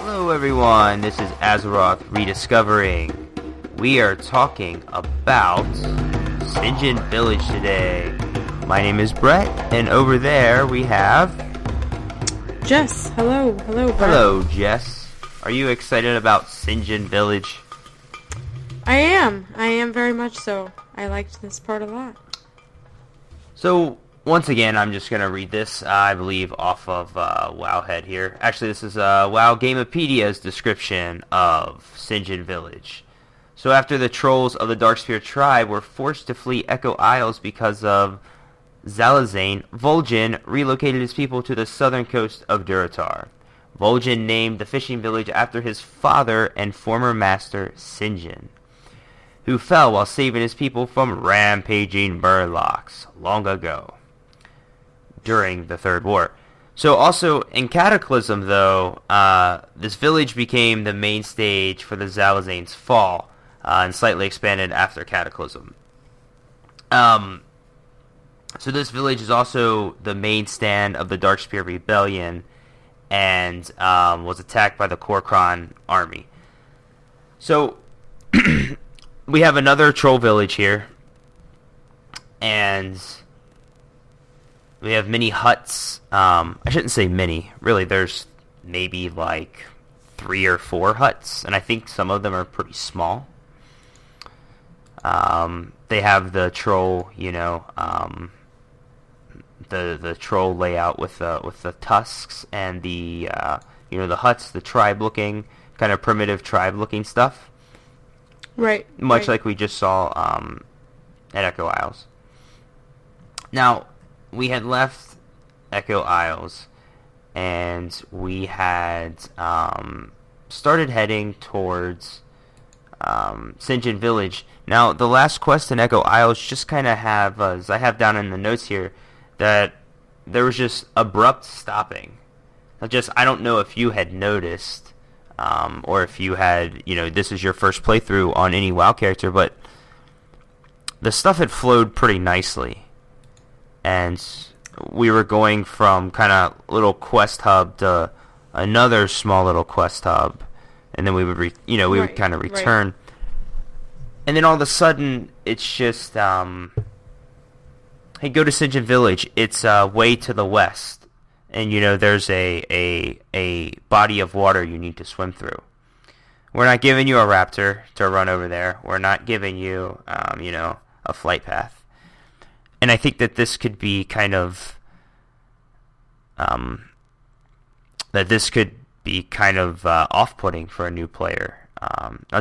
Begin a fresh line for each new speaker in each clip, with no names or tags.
Hello everyone, this is Azeroth Rediscovering. We are talking about Sinjin Village today. My name is Brett, and over there we have...
Jess. Hello, Brett.
Hello, Jess. Are you excited about Sinjin Village?
I am very much so. I liked this part a lot.
So, once again, I'm just going to read this, I believe, off of Wowhead here. Actually, this is WoW Gamepedia's description of Sinjin Village. So after the trolls of the Darkspear tribe were forced to flee Echo Isles because of Zalazane, Vol'jin relocated his people to the southern coast of Durotar. Vol'jin named the fishing village after his father and former master, Sinjin, who fell while saving his people from rampaging Murlocs long ago, during the Third War. So also, in Cataclysm, though, this village became the main stage for the Zalazane's fall, and slightly expanded after Cataclysm. So this village is also the main stand of the Darkspear Rebellion, and was attacked by the Kor'kron army. So, we have another troll village here, and we have many huts. I shouldn't say many. Really, there's maybe like 3 or 4 huts, and I think some of them are pretty small. They have the troll, the troll layout with the tusks and the the huts, the tribe looking, kind of primitive tribe looking stuff.
Right.
Much like we just saw at Echo Isles. Now, we had left Echo Isles, and we had started heading towards Sinjin Village. Now, the last quest in Echo Isles just kind of have, as I have down in the notes here, that there was just abrupt stopping. I don't know if you had noticed, or if you had, this is your first playthrough on any WoW character, but the stuff had flowed pretty nicely. And we were going from kind of little quest hub to another small little quest hub, and then we would, would kind of return. Right. And then all of a sudden, it's just, hey, go to Sinjin Village. It's way to the west, and there's a body of water you need to swim through. We're not giving you a raptor to run over there. We're not giving you, a flight path. And I think that this could be kind of, off-putting for a new player.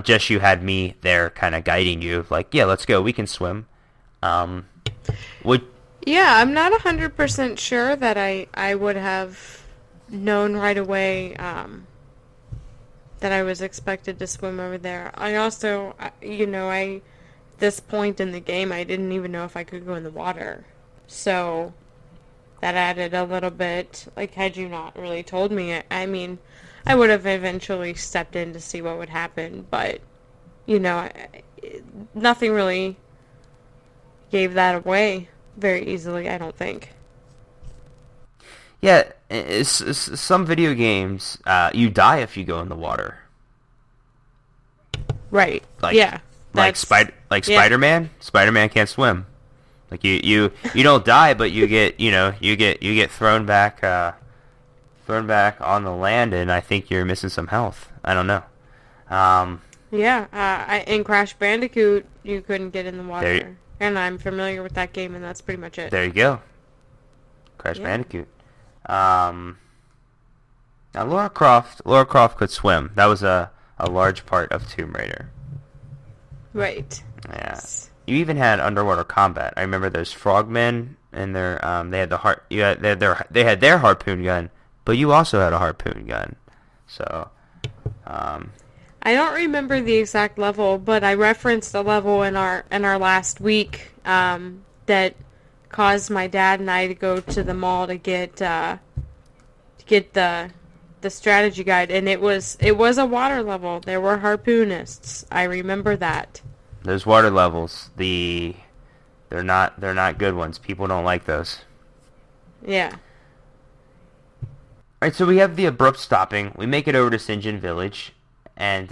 Just you had me there kind of guiding you, like, yeah, let's go, we can swim.
Yeah, I'm not 100% sure that I would have known right away that I was expected to swim over there. I also, this point in the game, I didn't even know if I could go in the water. So that added a little bit, like, had you not really told me, I mean, I would have eventually stepped in to see what would happen, but, nothing really gave that away very easily, I don't think.
Yeah, some video games, you die if you go in the water.
Right.
Spider-Man. Spider-Man can't swim. Like you don't die, but you get thrown back on the land, and I think you're missing some health. I don't know.
In Crash Bandicoot, you couldn't get in the water. And I'm familiar with that game, and that's pretty much it.
There you go. Crash Bandicoot. Now, Lara Croft could swim. That was a large part of Tomb Raider.
Right.
Yeah. You even had underwater combat. I remember those frogmen, and their they had their harpoon gun, but you also had a harpoon gun. So,
I don't remember the exact level, but I referenced a level in our last week that caused my dad and I to go to the mall to get the strategy guide, and it was a water level. There were harpoonists. I remember that.
Those water levels, they're not good ones. People don't like those.
Yeah.
Alright, so we have the abrupt stopping. We make it over to Sinjin Village, and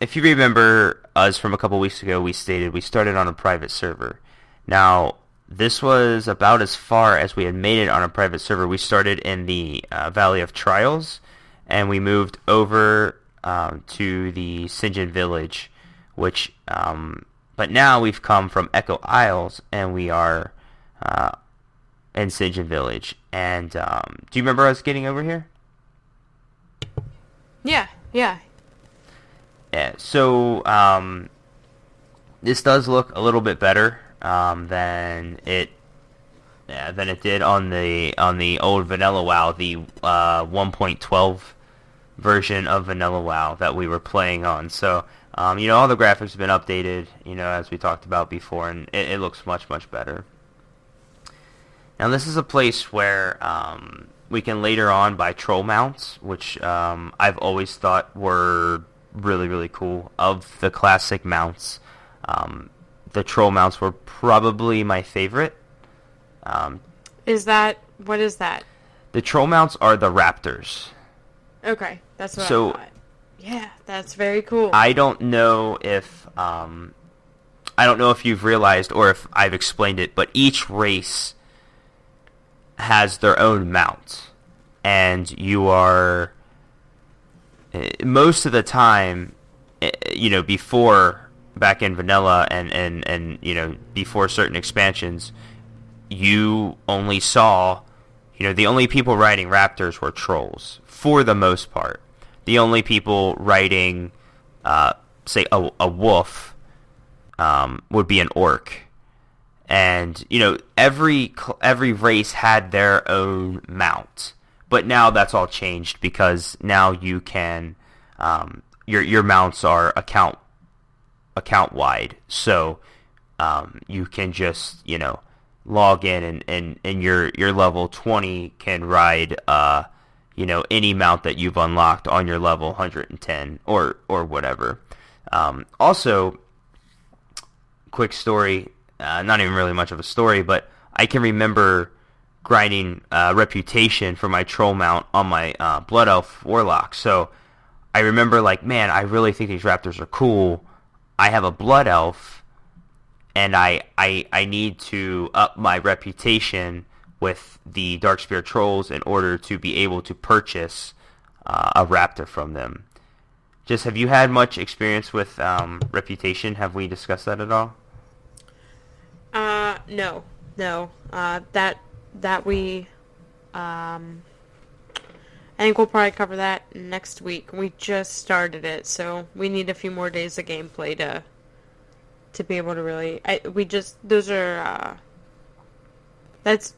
if you remember us from a couple weeks ago, we stated we started on a private server. Now, this was about as far as we had made it on a private server. We started in the Valley of Trials, and we moved over to the Sinjin Village, which, but now we've come from Echo Isles, and we are in Sinjin Village. And do you remember us getting over here?
Yeah.
Yeah. So this does look a little bit better than it did on the old Vanilla WoW, the 1.12 version of Vanilla WoW that we were playing on. So all the graphics have been updated, as we talked about before, and it looks much, much better. Now, this is a place where we can later on buy troll mounts, which I've always thought were really, really cool. Of the classic mounts, the troll mounts were probably my favorite.
What is that?
The troll mounts are the raptors.
Okay, that's what I thought. Yeah, that's very cool.
I don't know if you've realized or if I've explained it, but each race has their own mount, and you are most of the time, before back in vanilla and before certain expansions, you only saw, the only people riding raptors were trolls for the most part. The only people riding, say a wolf, would be an orc. And every race had their own mount, but now that's all changed because now you can your mounts are account wide, so you can just log in and your level 20 can ride any mount that you've unlocked on your level 110 or whatever. Also, quick story. Not even really much of a story, but I can remember grinding reputation for my troll mount on my Blood Elf Warlock. So I remember man, I really think these raptors are cool. I have a Blood Elf, and I need to up my reputation with the Darkspear trolls in order to be able to purchase a raptor from them. Just, have you had much experience with reputation? Have we discussed that at all?
No. That we, I think we'll probably cover that next week. We just started it, so we need a few more days of gameplay to be able to really, that's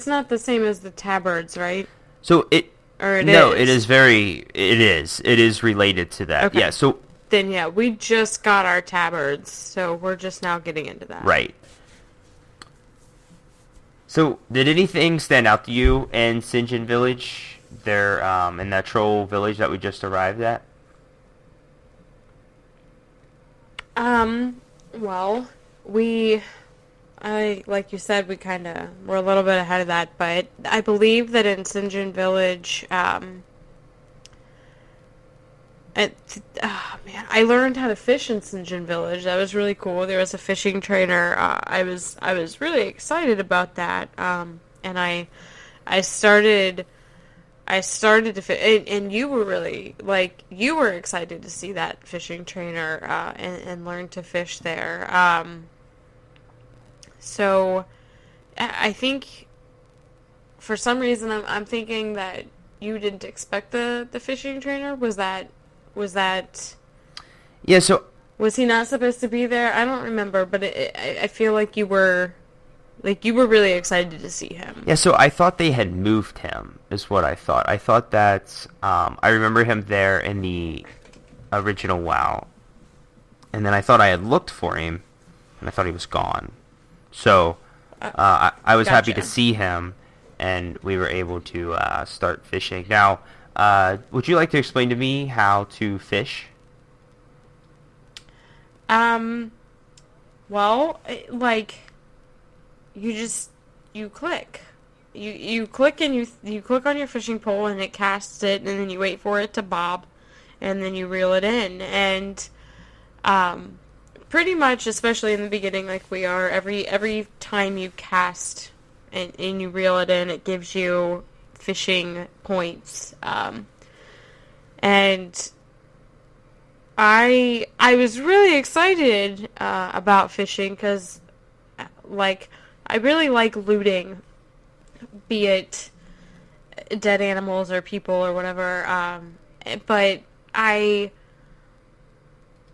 not the same as the tabards, right?
So it is related to that.
Okay.
Yeah, so
then we just got our tabards, so we're just now getting into that.
Right. So, did anything stand out to you in Sinjin Village? There, in that troll village that we just arrived at?
Well, like you said, we we're a little bit ahead of that, but I believe that in Sinjin Village, I learned how to fish in Sinjin Village. That was really cool. There was a fishing trainer. I was really excited about that. And I started to fish, and you were really you were excited to see that fishing trainer and learn to fish there. So I think for some reason I'm thinking that you didn't expect the fishing trainer. Was that?
Yeah, so
was he not supposed to be there? I don't remember, but I feel like you were really excited to see him.
Yeah, so I thought they had moved him, is what I thought. I thought that, I remember him there in the original WoW, and then I thought I had looked for him, and I thought he was gone. So, I was happy to see him, and we were able to start fishing. Now, would you like to explain to me how to fish?
Well, you click. you click and you click on your fishing pole and it casts it, and then you wait for it to bob, and then you reel it in. And pretty much, especially in the beginning, like we are, every time you cast and you reel it in, it gives you fishing points. And I was really excited about fishing because, like, I really like looting, be it dead animals or people or whatever. But I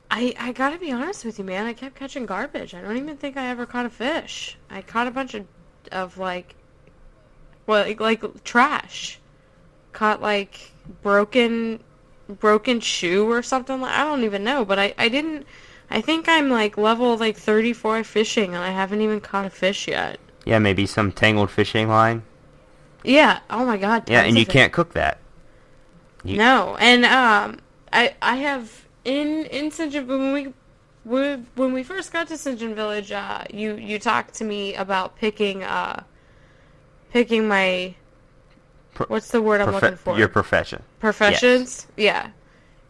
gotta be honest with you, man. I kept catching garbage. I don't even think I ever caught a fish. I caught a bunch of like trash. Caught like broken shoe or something. I don't even know, but I didn't. I think I'm like level like 34 fishing, and I haven't even caught a fish yet.
Yeah, maybe some tangled fishing line.
Yeah. Oh my God.
Yeah, and you can't cook that.
No, and I have in St. John, when we first got to St. John Village, you talked to me about picking my what's the word I'm looking for?
Your profession.
Professions? Yes. Yeah.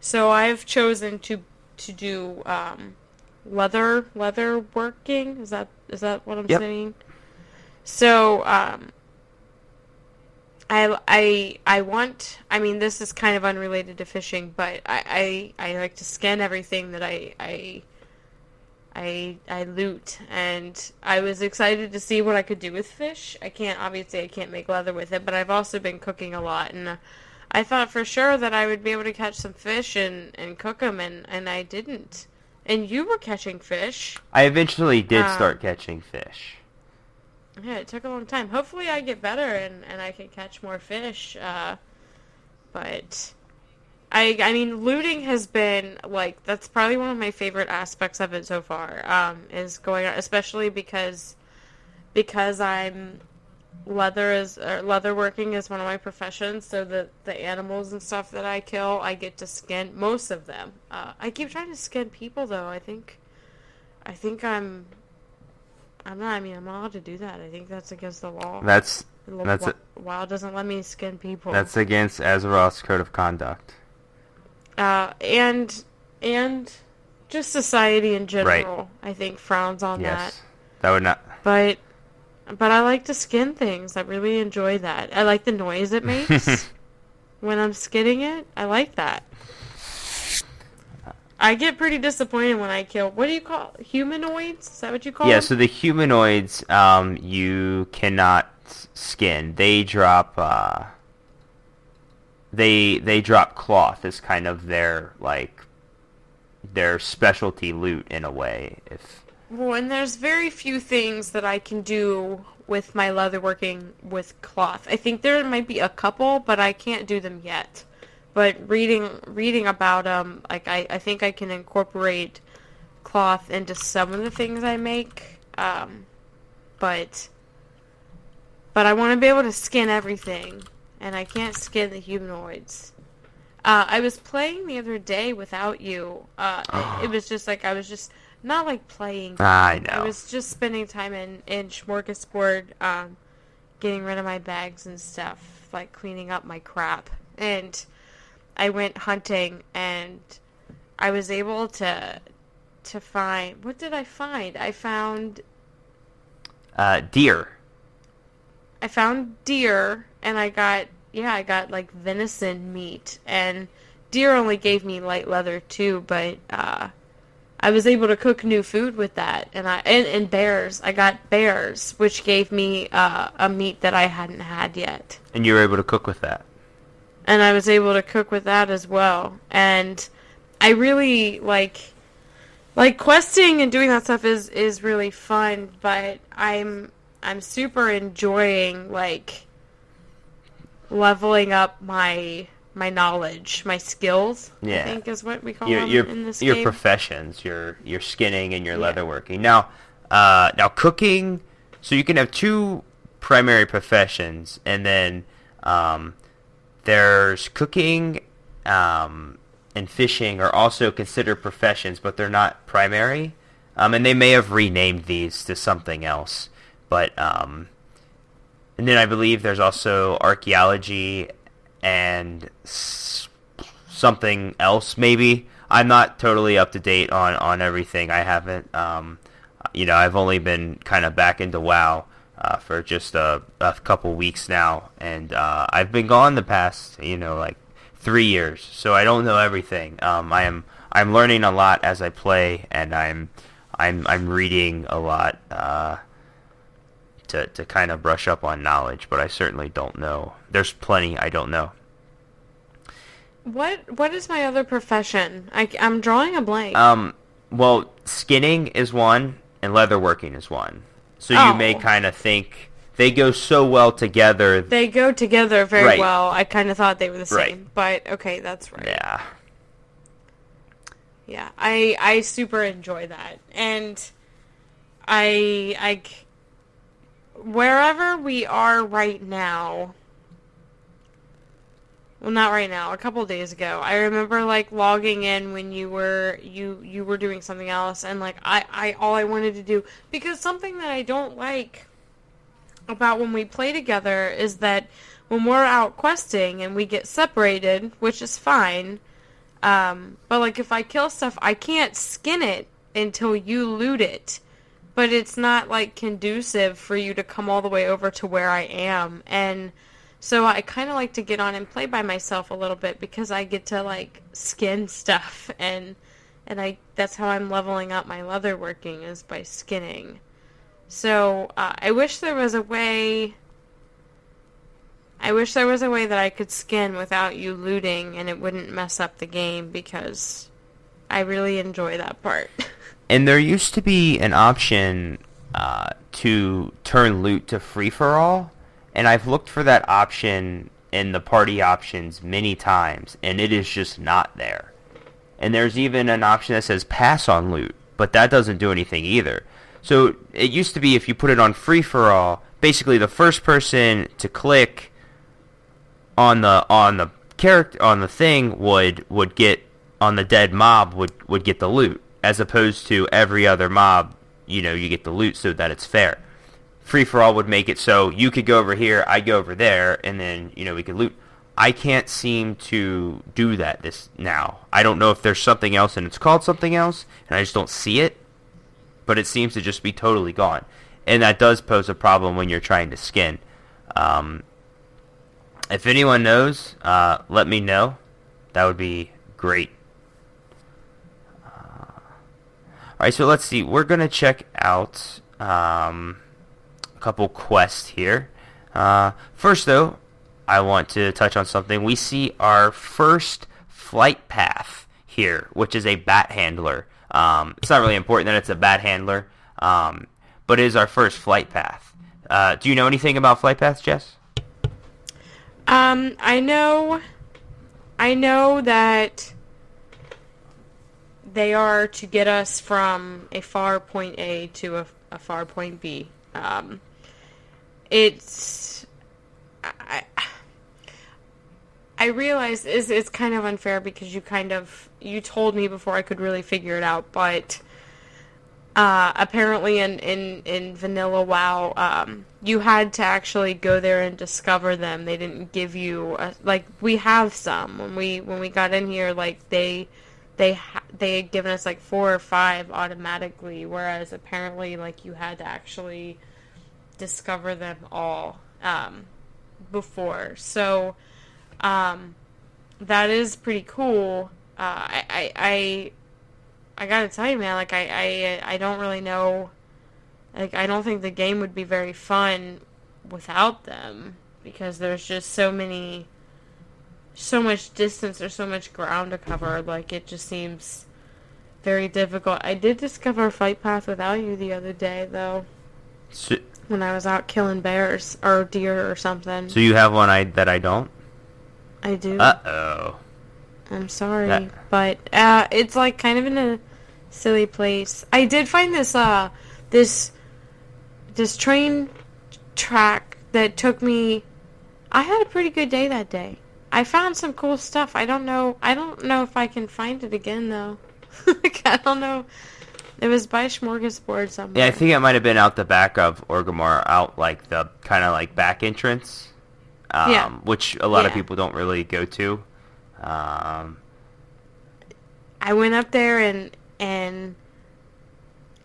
So I've chosen to do leather working. Is that what I'm saying? So I want, I mean, this is kind of unrelated to fishing, but I like to scan everything that I loot, and I was excited to see what I could do with fish. Obviously I can't make leather with it, but I've also been cooking a lot, and I thought for sure that I would be able to catch some fish and cook them, and I didn't. And you were catching fish.
I eventually did start catching fish.
Yeah, it took a long time. Hopefully I get better and I can catch more fish. But I mean, looting has been, like, that's probably one of my favorite aspects of it so far, is going on, especially because I'm leather working is one of my professions, so the animals and stuff that I kill, I get to skin most of them. I keep trying to skin people, though. I think I'm not allowed to do that. I think that's against the law. WoW doesn't let me skin people.
That's against Azeroth's code of conduct.
And just society in general, right. I think frowns on that.
Yes, that would not.
But I like to skin things. I really enjoy that. I like the noise it makes when I'm skinning it. I like that. I get pretty disappointed when I kill, what do you call humanoids? Is that what you call them?
Yeah, so the humanoids, you cannot skin. They drop, they drop cloth as kind of their specialty loot in a way.
Well, and there's very few things that I can do with my leatherworking with cloth. I think there might be a couple, but I can't do them yet. But reading about them, like I think I can incorporate cloth into some of the things I make. But I want to be able to skin everything, and I can't skin the humanoids. I was playing the other day without you. It was just like I was just not like playing.
I know.
I was just spending time in Smorgasbord, getting rid of my bags and stuff, like cleaning up my crap, and I went hunting, and I was able to find... What did I find? I found...
deer.
I found deer, and I got like venison meat, and deer only gave me light leather too, but I was able to cook new food with that, and bears. I got bears, which gave me a meat that I hadn't had yet.
And you were able to cook with that?
And I was able to cook with that as well. And I really like questing and doing that stuff is really fun, but I'm super enjoying like leveling up my knowledge, my skills. Yeah. I think is what we call them in this game.
Your professions, your skinning and your leatherworking. Now cooking. So you can have two primary professions, and then there's cooking and fishing are also considered professions, but they're not primary. And they may have renamed these to something else. But And then I believe there's also archaeology and something else, maybe. I'm not totally up to date on everything. I haven't, I've only been kind of back into WoW for just a couple weeks now, and I've been gone the past, like 3 years, so I don't know everything. I'm learning a lot as I play, and I'm reading a lot to kind of brush up on knowledge, but I certainly don't know. There's plenty I don't know.
What is my other profession? I'm drawing a blank.
Well, skinning is one, and leatherworking is one. So you may kind of think they go so well together.
They go together very well. I kind of thought they were the same, but okay, that's right.
Yeah.
Yeah, I super enjoy that, and I wherever we are right now. Well, not right now. A couple days ago, I remember like logging in when you were doing something else, and like all I wanted to do, because something that I don't like about when we play together is that when we're out questing and we get separated, which is fine, but like if I kill stuff, I can't skin it until you loot it. But it's not like conducive for you to come all the way over to where I am, and so I kind of like to get on and play by myself a little bit because I get to like skin stuff, and that's how I'm leveling up my leatherworking, is by skinning. So I wish there was a way. I wish there was a way that I could skin without you looting and it wouldn't mess up the game, because I really enjoy that part.
And there used to be an option to turn loot to free-for-all. And I've looked for that option in the party options many times, and it is just not there. And there's even an option that says pass on loot, but that doesn't do anything either. So it used to be if you put it on free-for-all, basically the first person to click on the character on the thing would get on the dead mob would get the loot, as opposed to every other mob, you get the loot so that it's fair. Free-for-all would make it so you could go over here, I go over there, and then, we could loot. I can't seem to do that this now. I don't know if there's something else and it's called something else, and I just don't see it, but it seems to just be totally gone. And that does pose a problem when you're trying to skin. If anyone knows, let me know. That would be great. Alright, so let's see. We're going to check out couple quests here. First, though, I want to touch on something. We see our first flight path here, which is a bat handler. It's not really important that it's a bat handler, but it is our first flight path. Do you know anything about flight paths, Jess?
I know that they are to get us from a far point A to a far point B. I realize it's kind of unfair because you told me before I could really figure it out, but apparently in vanilla WoW, you had to actually go there and discover them. They didn't give you we have some when we got in here, like they had given us like 4 or 5 automatically, whereas apparently like you had to actually discover them all before. So that is pretty cool. I gotta tell you, man, like I don't really know, like I don't think the game would be very fun without them, because there's just so much distance or so much ground to cover. Like it just seems very difficult. I did discover a flight path without you the other day, though. When I was out killing bears or deer or something.
So you have one that I don't?
I do.
Uh-oh.
I'm sorry, but it's like kind of in a silly place. I did find this train track that took me. I had a pretty good day that day. I found some cool stuff. I don't know if I can find it again though. Like, I don't know It was by Smorgasbord somewhere.
Yeah, I think it might have been out the back of Orgrimmar, out like the kind of like back entrance, which a lot of people don't really go to.
I went up there and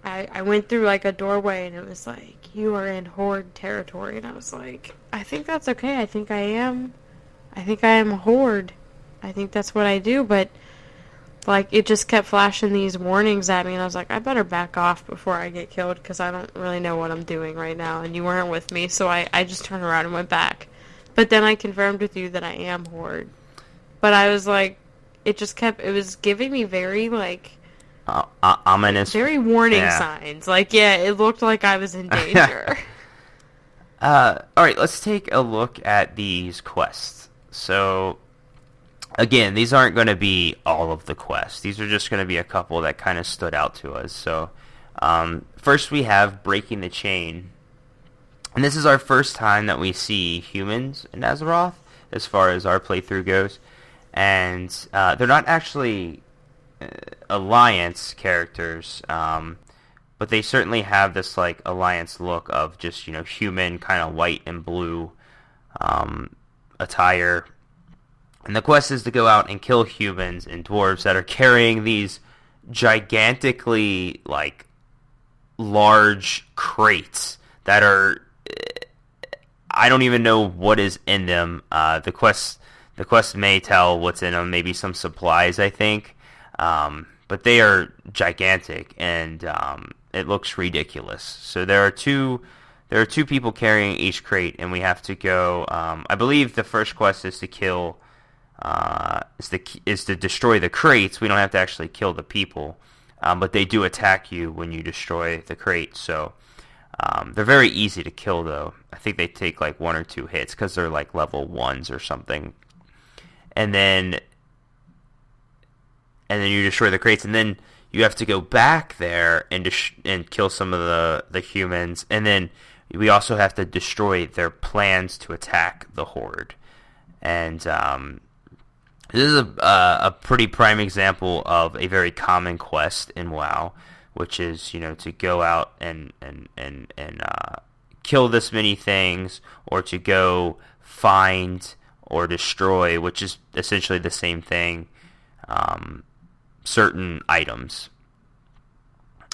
I went through like a doorway and it was like, you are in Horde territory, and I was like, I think that's okay. I think I am a Horde. I think that's what I do, but like it just kept flashing these warnings at me, and I was like, I better back off before I get killed because I don't really know what I'm doing right now, and you weren't with me, so I just turned around and went back. But then I confirmed with you that I am Horde. But I was like, it was giving me very like
ominous,
very warning signs. Like, it looked like I was in danger.
Alright, let's take a look at these quests. So, again, these aren't going to be all of the quests. These are just going to be a couple that kind of stood out to us. So, first we have Breaking the Chain. And this is our first time that we see humans in Azeroth, as far as our playthrough goes. And they're not actually Alliance characters, but they certainly have this like Alliance look of just, human, kind of white and blue attire. And the quest is to go out and kill humans and dwarves that are carrying these gigantically, like, large crates that are... I don't even know what is in them. The quest may tell what's in them. Maybe some supplies, I think. But they are gigantic, and it looks ridiculous. So there are two people carrying each crate, and we have to go... I believe the first quest is to kill... is to destroy the crates. We don't have to actually kill the people, but they do attack you when you destroy the crate. So they're very easy to kill, though. I think they take like 1 or 2 hits because they're like level 1s or something. And then you destroy the crates, and then you have to go back there and kill some of the humans, and then we also have to destroy their plans to attack the Horde. And this is a pretty prime example of a very common quest in WoW, which is, to go out and kill this many things, or to go find or destroy, which is essentially the same thing, certain items.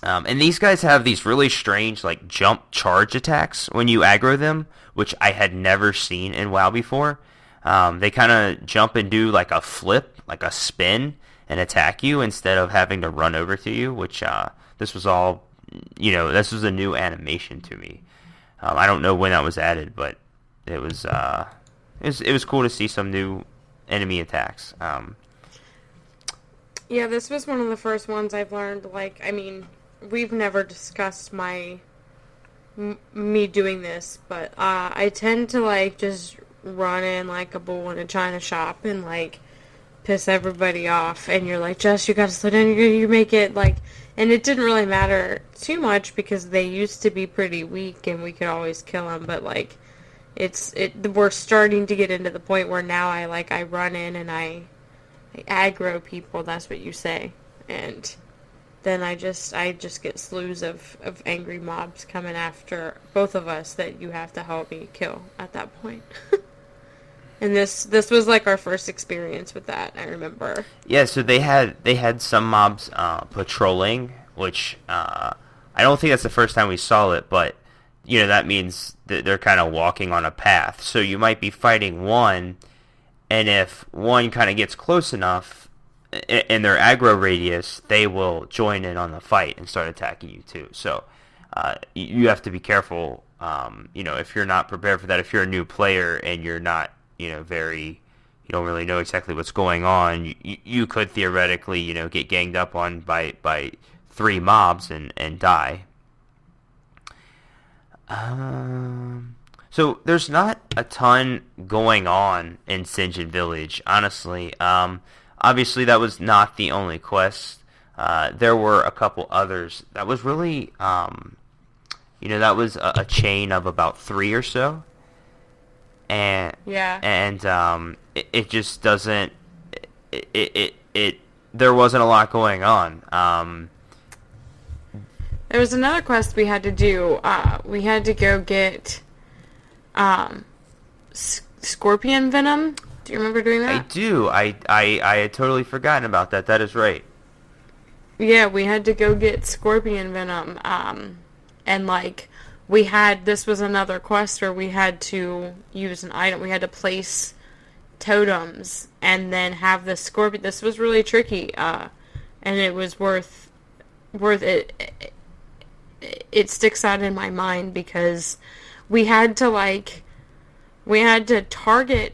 And these guys have these really strange, like, jump charge attacks when you aggro them, which I had never seen in WoW before. They kind of jump and do like a flip, like a spin, and attack you instead of having to run over to you, which this was all, this was a new animation to me. I don't know when that was added, but it was cool to see some new enemy attacks.
Yeah, this was one of the first ones I've learned. Like, I mean, we've never discussed me doing this, but I tend to like just run in like a bull in a china shop and like piss everybody off, and you're like, Jess, you gotta slow down, you make it like, and it didn't really matter too much because they used to be pretty weak and we could always kill them, but like we're starting to get into the point where now I run in and I aggro people, that's what you say, and then I just get slews of angry mobs coming after both of us that you have to help me kill at that point. And this was like our first experience with that, I remember.
Yeah, so they had some mobs patrolling, which I don't think that's the first time we saw it, but that means that they're kind of walking on a path. So you might be fighting one, and if one kind of gets close enough in their aggro radius, they will join in on the fight and start attacking you too. So you have to be careful. If you're not prepared for that, if you're a new player and you're not you don't really know exactly what's going on, you could theoretically, get ganged up on by 3 mobs and die. So there's not a ton going on in Sinjin Village, honestly. Obviously that was not the only quest. There were a couple others. That was really, that was a chain of about 3 or so. And it just doesn't. There wasn't a lot going on.
there was another quest we had to do. We had to go get scorpion venom. Do you remember doing that?
I do. I had totally forgotten about that. That is right.
Yeah, we had to go get scorpion venom. And like this was another quest where we had to use an item. We had to place totems and then have the scorpion. This was really tricky. And it was worth it. It sticks out in my mind because we had to target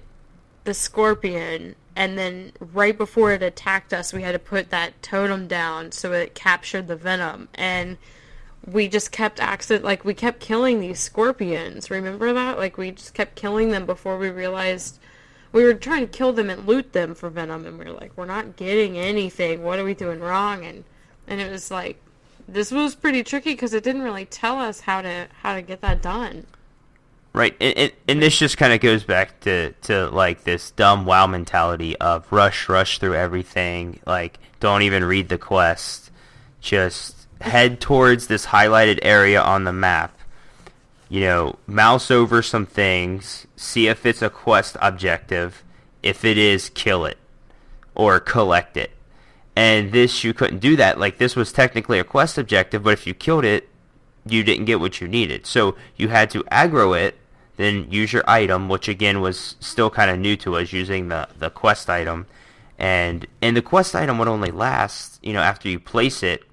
the scorpion, and then right before it attacked us, we had to put that totem down so it captured the venom. And we just kept we kept killing these scorpions. Remember that? Like, we just kept killing them before we realized we were trying to kill them and loot them for venom, and we were like, we're not getting anything. What are we doing wrong? And it was like, this was pretty tricky because it didn't really tell us how to get that done.
Right, and this just kind of goes back to like this dumb WoW mentality of rush through everything. Like, don't even read the quest. Just head towards this highlighted area on the map. You know, mouse over some things, see if it's a quest objective. If it is, kill it or collect it. And this, you couldn't do that. Like, this was technically a quest objective, but if you killed it, you didn't get what you needed. So you had to aggro it, then use your item, which again was still kind of new to us, using the quest item. And the quest item would only last, after you place it,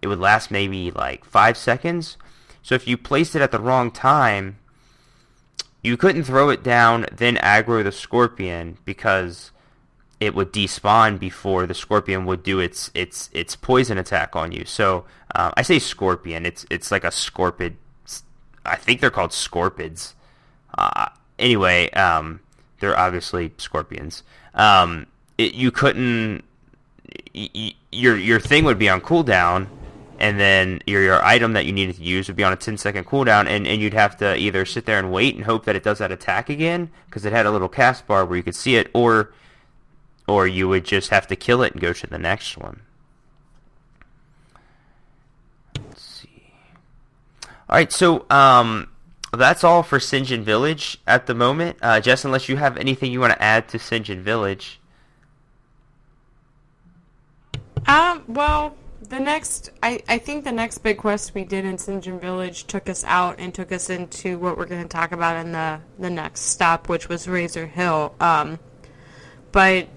it would last maybe like 5 seconds. So if you placed it at the wrong time, you couldn't throw it down, then aggro the scorpion, because it would despawn before the scorpion would do its poison attack on you. So I say scorpion. It's like a scorpid. I think they're called scorpids. Anyway, they're obviously scorpions. You couldn't. Your thing would be on cooldown, and then your item that you needed to use would be on a 10-second cooldown, and you'd have to either sit there and wait and hope that it does that attack again, because it had a little cast bar where you could see it, or you would just have to kill it and go to the next one. Let's see. Alright, so that's all for Sinjin Village at the moment. Jess, unless you have anything you want to add to Sinjin Village.
Well, I think the next big quest we did in Sinjin Village took us out and took us into what we're going to talk about in the next stop, which was Razor Hill. But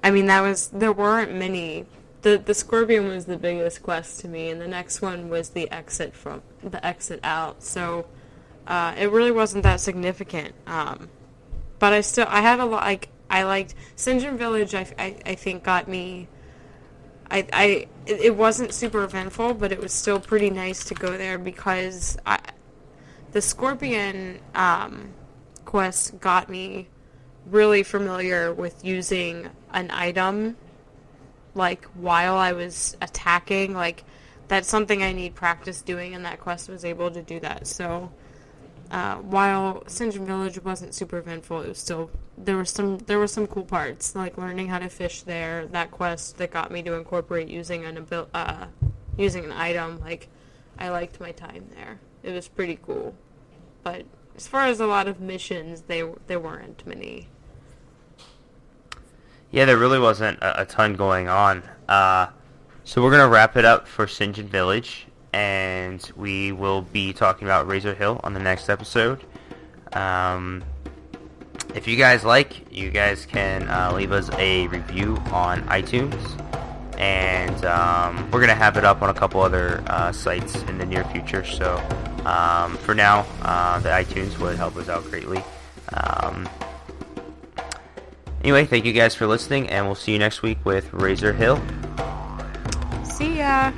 I mean, there weren't many. The Scorpion was the biggest quest to me, and the next one was the exit out. So it really wasn't that significant. But I had a lot. I liked Sinjin Village. I think got me. It wasn't super eventful, but it was still pretty nice to go there because the Scorpion quest got me really familiar with using an item, like, while I was attacking. Like, that's something I need practice doing, and that quest was able to do that. So while Sinjin Village wasn't super eventful, it was still, there were some cool parts, like learning how to fish there. That quest that got me to incorporate using an item. Like, I liked my time there. It was pretty cool. But as far as a lot of missions, there weren't many.
Yeah, there really wasn't a ton going on. So we're going to wrap it up for Sinjin Village, and we will be talking about Razor Hill on the next episode. If you guys you guys can leave us a review on iTunes, and we're going to have it up on a couple other sites in the near future. So for now, the iTunes would help us out greatly. Anyway, thank you guys for listening, and we'll see you next week with Razor Hill.
See ya!